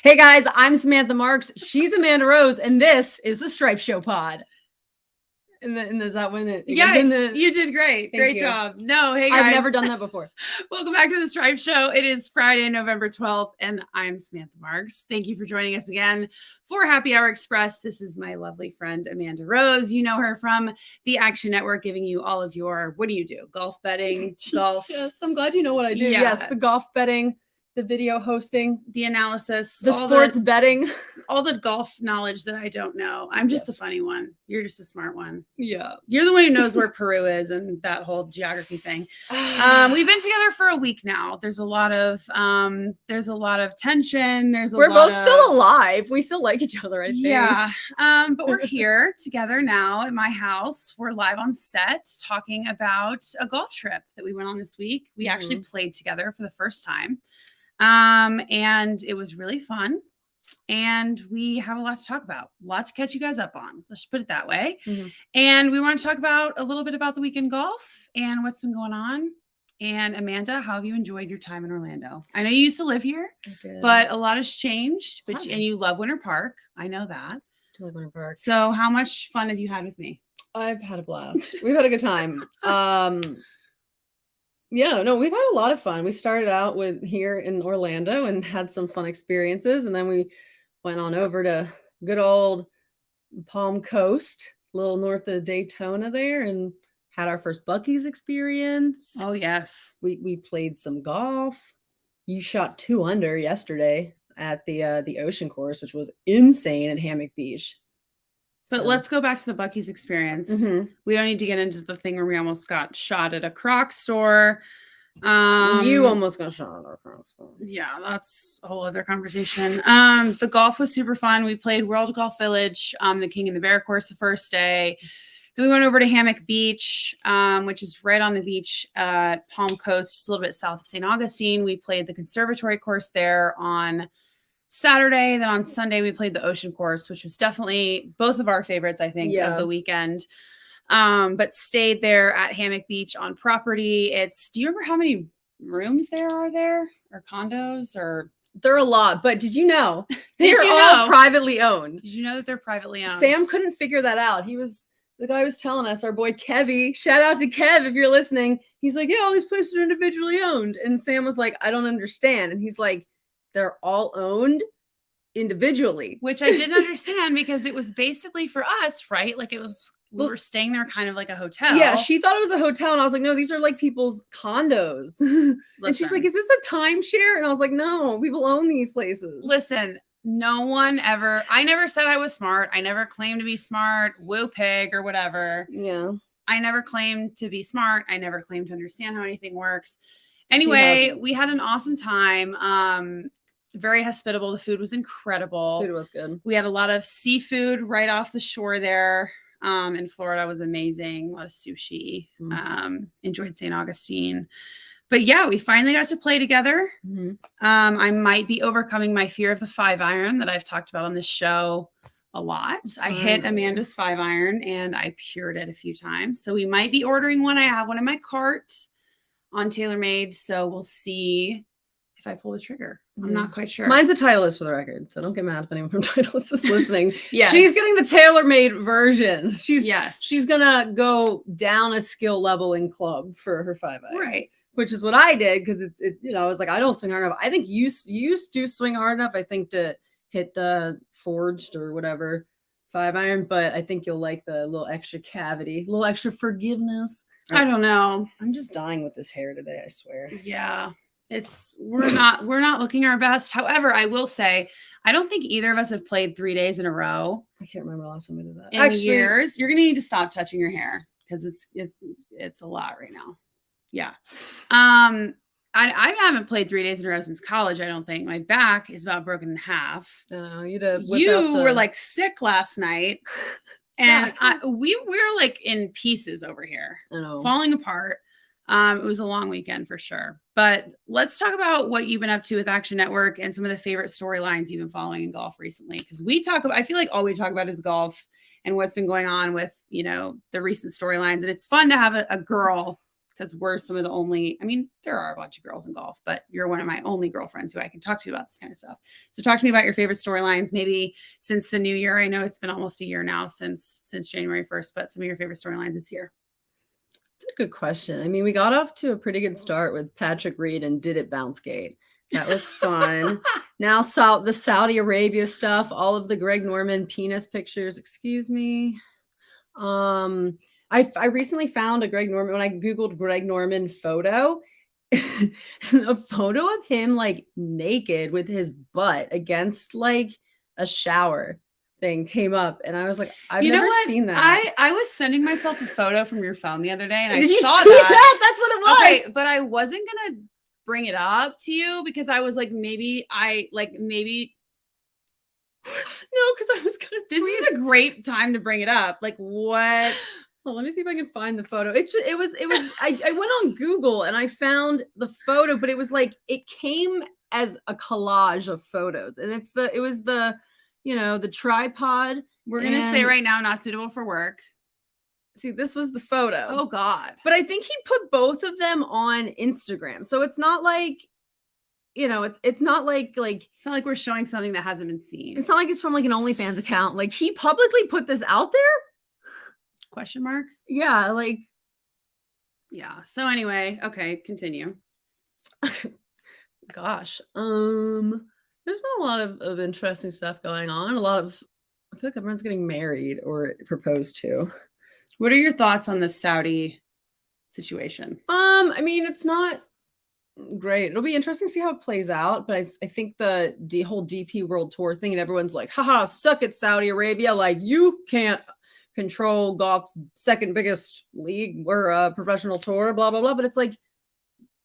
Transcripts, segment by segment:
Hey guys, I'm Samantha Marks. She's Amanda Rose, and this is the Stripe Show Pod. And is that when it? Yeah, you did great. Great job. No, hey guys. I've never done that before. Welcome back to the Stripe Show. It is Friday, November 12th, and I'm Samantha Marks. Thank you for joining us again for Happy Hour Express. This is my lovely friend, Amanda Rose. You know her from the Action Network, giving you all of your, what do you do? Golf betting, golf. Yes, I'm glad you know what I do. Yeah. Yes, the golf betting, the video hosting, the analysis, the sports betting, all the golf knowledge that I don't know. I'm just the funny one. You're just a smart one. Yeah. You're the one who knows where Peru is and that whole geography thing. We've been together for a week now. There's a lot of tension. We're both still alive. We still like each other, I think. Yeah. But we're here together now at my house. We're live on set talking about a golf trip that we went on this week. We actually played together for the first time. And it was really fun. And we have a lot to talk about, a lot to catch you guys up on. Let's put it that way. And we want to talk about a little bit about the weekend golf and what's been going on. And Amanda, how have you enjoyed your time in Orlando? I know you used to live here, but a lot has changed. And you love Winter Park. I know that. I like Winter Park. So how much fun have you had with me? I've had a blast. We've had a good time. Yeah, no, we've had a lot of fun. We started out with here in Orlando and had some fun experiences. And then we went on over to good old Palm Coast, a little north of Daytona there, and had our first Buc-ee's experience. Oh, yes. We played some golf. You shot 2 under yesterday at the ocean course, which was insane at Hammock Beach. But let's go back to the Buc-ee's experience. We don't need to get into the thing where we almost got shot at a Crocs store. You almost got shot at a Crocs store. Yeah, that's a whole other conversation. The golf was super fun. We played World Golf Village, the King and the Bear course the first day. Then we went over to Hammock Beach, which is right on the beach at Palm Coast, just a little bit south of St. Augustine. We played the conservatory course there on Saturday. Then on Sunday, we played the ocean course, which was definitely both of our favorites, I think, of the weekend. But stayed there at Hammock Beach on property. Do you remember how many rooms there are there, or condos, or? There are a lot, but did you know they're all privately owned? Did you know that they're privately owned? Sam couldn't figure that out. The guy was telling us, our boy Kevy, shout out to Kev if you're listening. He's like, yeah, all these places are individually owned. And Sam was like, I don't understand. And he's like, they're all owned individually. Which I didn't understand because it was basically for us, right? Like we were staying there kind of like a hotel. Yeah, she thought it was a hotel. And I was like, no, these are like people's condos. And she's like, is this a timeshare? And I was like, no, people own these places. Listen, I never said I was smart. I never claimed to be smart, woo pig or whatever. Yeah. I never claimed to be smart. I never claimed to understand how anything works. Anyway, we had an awesome time. Very hospitable. The food was incredible. Food was good. We had a lot of seafood right off the shore there. In Florida was amazing. A lot of sushi. Enjoyed St. Augustine. But yeah, we finally got to play together. I might be overcoming my fear of the 5-iron that I've talked about on this show a lot. I hit Amanda's 5-iron and I pured it a few times. So we might be ordering one. I have one in my cart on TaylorMade. So we'll see if I pull the trigger. I'm not quite sure. Mine's a Titleist for the record, so don't get mad if anyone from Titleist is listening. Yes. She's getting the TaylorMade version. She's gonna go down a skill level in club for her 5-iron. Right. Which is what I did because I was like, I don't swing hard enough. I think you do swing hard enough, I think, to hit the forged or whatever 5-iron, but I think you'll like the little extra cavity, a little extra forgiveness. I don't know. I'm just dying with this hair today, I swear. Yeah. We're not looking our best. However, I will say, I don't think either of us have played 3 days in a row. I can't remember the last time we did that. In years. You're gonna need to stop touching your hair because it's a lot right now. Yeah. I haven't played 3 days in a row since college. I don't think. My back is about broken in half. You were like sick last night. And we were like in pieces over here, falling apart. It was a long weekend for sure. But let's talk about what you've been up to with Action Network and some of the favorite storylines you've been following in golf recently. Because I feel like all we talk about is golf and what's been going on with, the recent storylines. And it's fun to have a girl because we're some of the only, I mean, there are a bunch of girls in golf, but you're one of my only girlfriends who I can talk to about this kind of stuff. So talk to me about your favorite storylines, maybe since the new year. I know it's been almost a year now since January 1st, but some of your favorite storylines this year. It's a good question. I mean, we got off to a pretty good start with Patrick Reed and Did It Bounce Gate. That was fun. Now the Saudi Arabia stuff, all of the Greg Norman penis pictures. Excuse me. I recently found a Greg Norman, when I Googled Greg Norman photo, a photo of him like naked with his butt against like a shower thing came up, and I was like, I've never seen that. I was sending myself a photo from your phone the other day, and I Did you saw see that. That's what it was. Okay, but I wasn't gonna bring it up to you because I was like, maybe No, because I was gonna. This is a great time to bring it up. Like, what? Well, let me see if I can find the photo. It was. I went on Google and I found the photo, but it was like it came as a collage of photos, and it was the the tripod. We're gonna say right now, not suitable for work. See, this was the photo. Oh God! But I think he put both of them on Instagram, so it's not like. It's not like it's not like we're showing something that hasn't been seen. It's not like it's from like an OnlyFans account. Like he publicly put this out there? Question mark? Yeah, like yeah. So anyway, okay, continue. Gosh. There's been a lot of interesting stuff going on. I feel like everyone's getting married or proposed to. What are your thoughts on the Saudi situation? I mean, it's not great. It'll be interesting to see how it plays out, but I think the whole DP World Tour thing, and everyone's like, haha, suck it, Saudi Arabia. Like, you can't control golf's second biggest league or professional tour, blah, blah, blah. But it's like,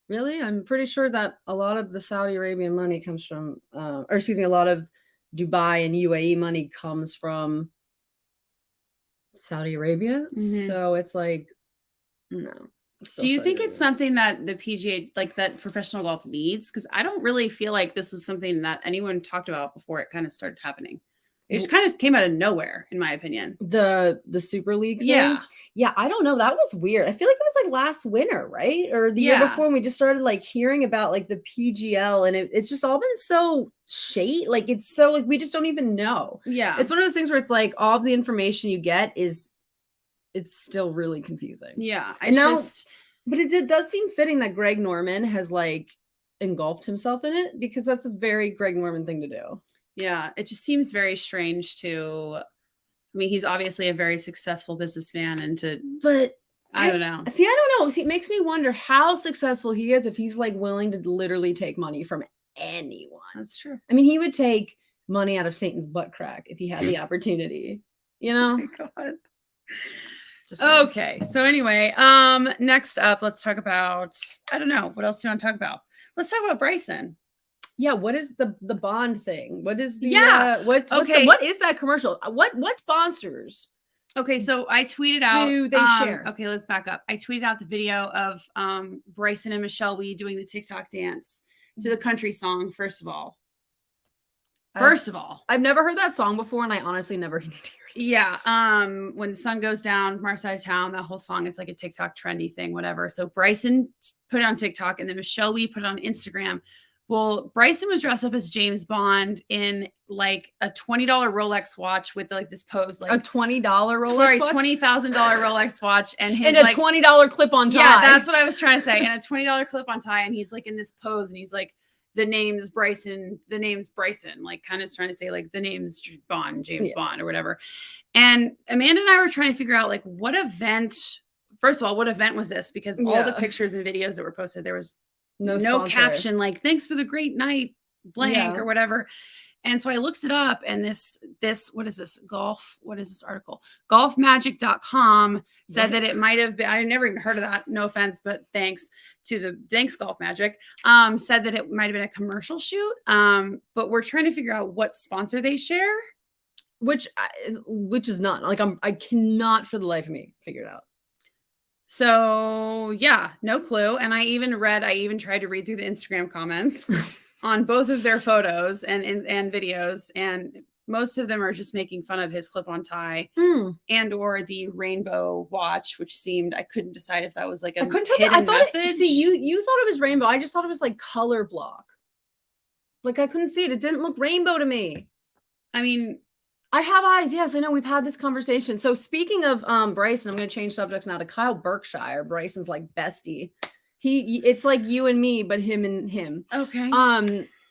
really? I'm pretty sure that a lot of the Saudi Arabian money comes from, a lot of Dubai and UAE money comes from Saudi Arabia. Mm-hmm. So it's like, no. Do you think it's something that the PGA, like that professional golf needs? Because I don't really feel like this was something that anyone talked about before it kind of started happening. It just kind of came out of nowhere, in my opinion. The Super League thing? Yeah, I don't know. That was weird. I feel like it was like last winter, right? Or the year before, when we just started like hearing about like the PGL, and it's just all been so shady. Like it's so like we just don't even know. Yeah, it's one of those things where it's like all of the information you get it's still really confusing. Yeah. But it does seem fitting that Greg Norman has like engulfed himself in it, because that's a very Greg Norman thing to do. Yeah. It just seems very strange I mean, he's obviously a very successful businessman but I don't know. I don't know. See, it makes me wonder how successful he is if he's like willing to literally take money from anyone. That's true. I mean, he would take money out of Satan's butt crack if he had the opportunity, Oh my God. Okay. So anyway, next up, let's talk about, I don't know. What else do you want to talk about? Let's talk about Bryson. Yeah. What is the Bond thing? What is the, what is that commercial? What sponsors? Okay. So I tweeted out. Do they share? Okay. Let's back up. I tweeted out the video of, Bryson and Michelle Wee doing the TikTok dance to the country song. First of all, I've never heard that song before, and I honestly never need to hear it. Yeah. When the sun goes down, Mars Side of Town, that whole song, it's like a TikTok trendy thing, whatever. So Bryson put it on TikTok, and then Michelle Wee put it on Instagram. Well, Bryson was dressed up as James Bond in like a $20 Rolex watch with like this pose, like a $20 Rolex watch? $20,000 Rolex watch, and a $20 clip-on tie. Yeah, that's what I was trying to say. And a $20 clip-on tie, and he's like in this pose, and he's like, the name's Bryson, like kind of trying to say like the name's Bond, James Bond or whatever. And Amanda and I were trying to figure out like what event was this? Because all the pictures and videos that were posted, there was no caption, like thanks for the great night blank or whatever. And so I looked it up, and this, what is this? What is this article? Golfmagic.com said that it might have been, I never even heard of that. No offense, but thanks Golf Magic. Said that it might have been a commercial shoot. But we're trying to figure out what sponsor they share. Which is not like I cannot for the life of me figure it out. So yeah, no clue. And I even tried to read through the Instagram comments on both of their photos and videos, and most of them are just making fun of his clip-on tie and or the rainbow watch, which seemed, I couldn't decide if that was like a I couldn't tell. hidden I thought message. you thought it was rainbow. I just thought it was like color block. Like I couldn't see it. It didn't look rainbow to me. I mean, I have eyes. Yes, I know. We've had this conversation. So speaking of Bryson, I'm going to change subjects now to Kyle Berkshire. Bryson's like bestie. It's like you and me, but him and him. Okay.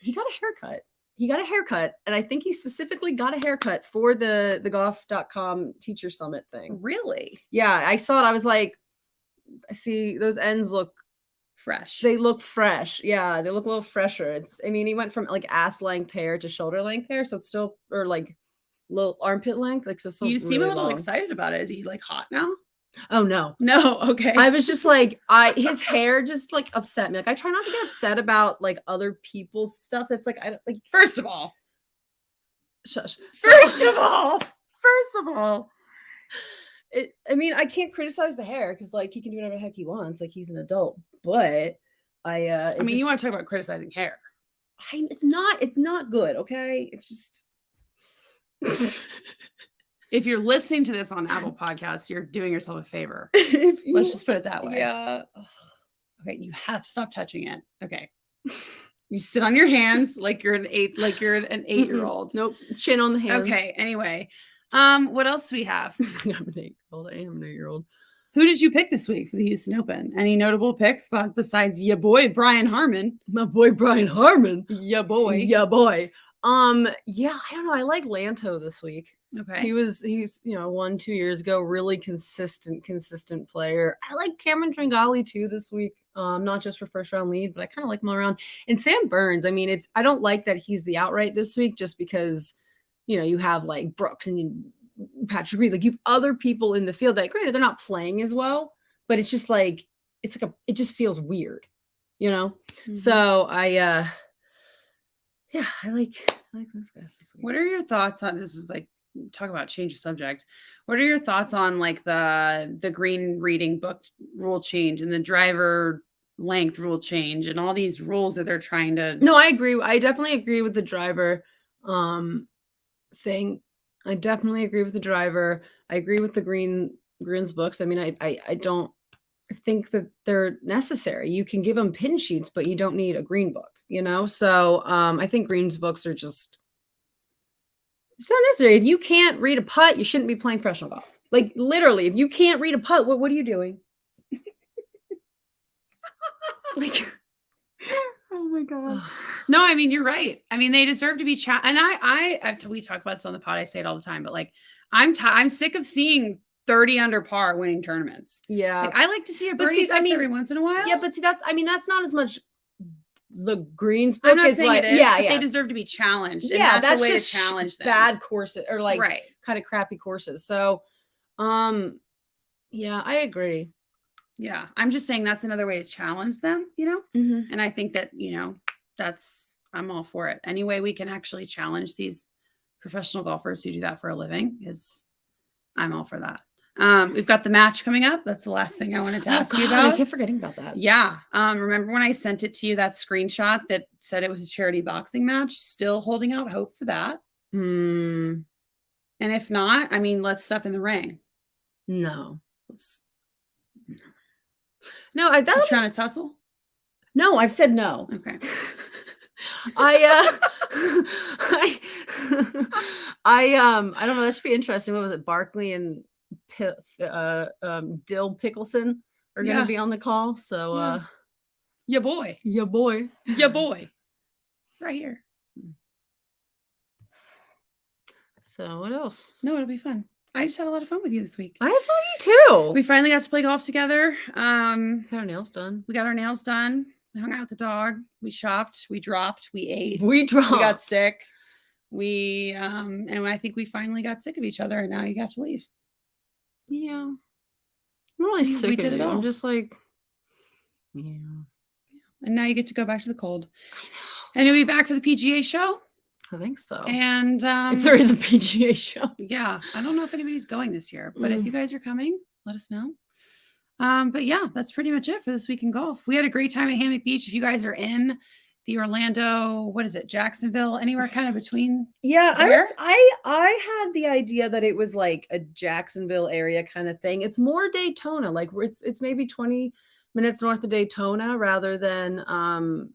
He got a haircut. And I think he specifically got a haircut for the golf.com teacher summit thing. Really? Yeah, I saw it. I was like, I see those ends look fresh. They look fresh. Yeah, they look a little fresher. He went from like ass length hair to shoulder length hair, so it's still, or like little armpit length, like so. You seem really a little long. excited about it. Is he like hot now? Oh no. Okay. I was just like, his hair just like upset me. Like I try not to get upset about like other people's stuff. That's like, I don't like. First of all, shush. First of all, I can't criticize the hair because like he can do whatever the heck he wants. Like he's an adult. But you want to talk about criticizing hair? It's not good. Okay, it's just. If you're listening to this on Apple Podcasts, you're doing yourself a favor. Let's just put it that way. Yeah. Okay, you have to stop touching it. Okay. You sit on your hands like you're an 8-year-old. Nope. Chin on the hands. Okay. Anyway, what else do we have? I'm an 8-year-old. I am an 8-year-old. Who did you pick this week for the Houston Open? Any notable picks besides your boy Brian Harmon? My boy Brian Harmon. Ya boy. Yeah, I don't know. I like Lanto this week. Okay. He's 1-2 years ago, really consistent player. I like Cameron Tringali too this week. Not just for first round lead, but I kind of like him all around. And Sam Burns, I don't like that he's the outright this week just because, you have like Brooks and Patrick Reed, like you have other people in the field that granted they're not playing as well, but it's just like, it just feels weird, Mm-hmm. So I like those guys this week. What are your thoughts on this? Is like, talk about change of subject. What are your thoughts on like the green reading book rule change and the driver length rule change and all these rules that they're trying to? No, I agree. I definitely agree with the driver thing. I definitely agree with the driver. I agree with the greens books. I don't think that they're necessary. You can give them pin sheets, but you don't need a green book, So I think greens books are just, it's not necessary. If you can't read a putt, you shouldn't be playing professional golf. Like literally, if you can't read a putt, what are you doing? Like, oh my God. No, you're right. They deserve to be and we talk about this on the pod. I say it all the time, but like, I'm sick of seeing 30 under par winning tournaments. Yeah. Like, I like to see a birdie fest every once in a while. Yeah, but see that's not as much the greens book. I'm not saying like, it is, but they deserve to be challenged. And yeah, that's a way just to challenge them. Bad courses or like right. kind of crappy courses. So yeah, I agree. Yeah. I'm just saying that's another way to challenge them, Mm-hmm. And I think that, I'm all for it. Any way we can actually challenge these professional golfers who do that for a living I'm all for that. We've got the match coming up. That's the last thing I wanted to ask you about. I keep forgetting about that. Yeah. Remember when I sent it to you, that screenshot that said it was a charity boxing match? Still holding out hope for that. And if not, let's step in the ring. No. No, I thought you're trying to tussle. No, I've said no. Okay. I don't know. That should be interesting. What was it? Barkley and Dill Pickleson are going to be on the call. So, ya boy, right here. So what else? No, it'll be fun. I just had a lot of fun with you this week. I had fun with you too. We finally got to play golf together. Got our nails done. We got our nails done. We hung out with the dog. We shopped. We dropped. We ate. We got sick. And I think we finally got sick of each other, and now you have to leave. Yeah. I'm really sick of it. I'm just like, yeah. And now you get to go back to the cold. I know. And you'll be back for the PGA show? I think so. And if there is a PGA show. Yeah. I don't know if anybody's going this year, but if you guys are coming, let us know. But yeah, that's pretty much it for this week in golf. We had a great time at Hammock Beach. If you guys are in the Orlando, what is it, Jacksonville, anywhere kind of between. Yeah, There? I had the idea that it was like a Jacksonville area kind of thing. It's more Daytona, like where it's maybe 20 minutes north of Daytona rather than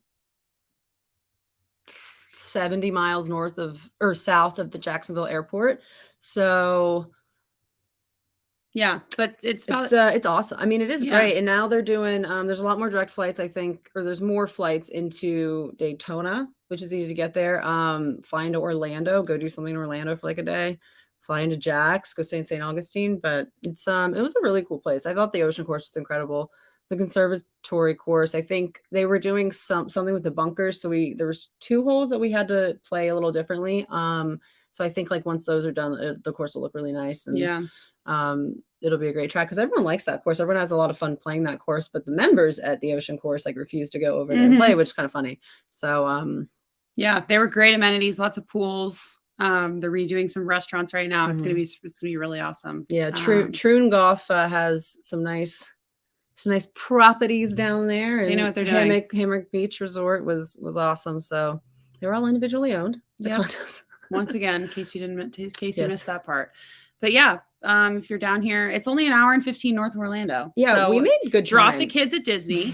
70 miles north of or south of the Jacksonville airport. So Yeah, but it's about it's awesome. I mean, it is Yeah. great. And now they're doing there's a lot more direct flights, I think, or there's more flights into Daytona, which is easy to get there. Flying to Orlando, go do something in Orlando for like a day. Fly into Jax, go stay in St. Augustine. But it's it was a really cool place. I thought the ocean course was incredible. The conservatory course, I think they were doing something with the bunkers. So there was 2 holes that we had to play a little differently. So I think like once those are done, the course will look really nice. And Yeah. it'll be a great track because everyone likes that course. Everyone has a lot of fun playing that course, but the members at the ocean course like refuse to go over there and play, which is kind of funny. So yeah, they were great amenities, lots of pools. They're redoing some restaurants right now. It's gonna be really awesome. Yeah, Troon Golf has some nice properties down there. And they know what they're doing. Hammock Beach Resort was awesome. So they were all individually owned. The condos. Once again, in case you missed that part. But yeah, if you're down here, it's only an hour and 15 north of Orlando. Yeah, so we made good drop time. the kids at Disney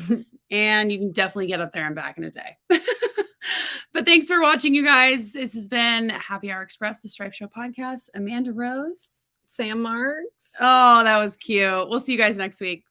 and you can definitely get up there and back in a day. But thanks for watching, you guys. This has been Happy Hour Express, the Stripe Show podcast. Amanda Rose. Sam Marks. Oh, that was cute. We'll see you guys next week.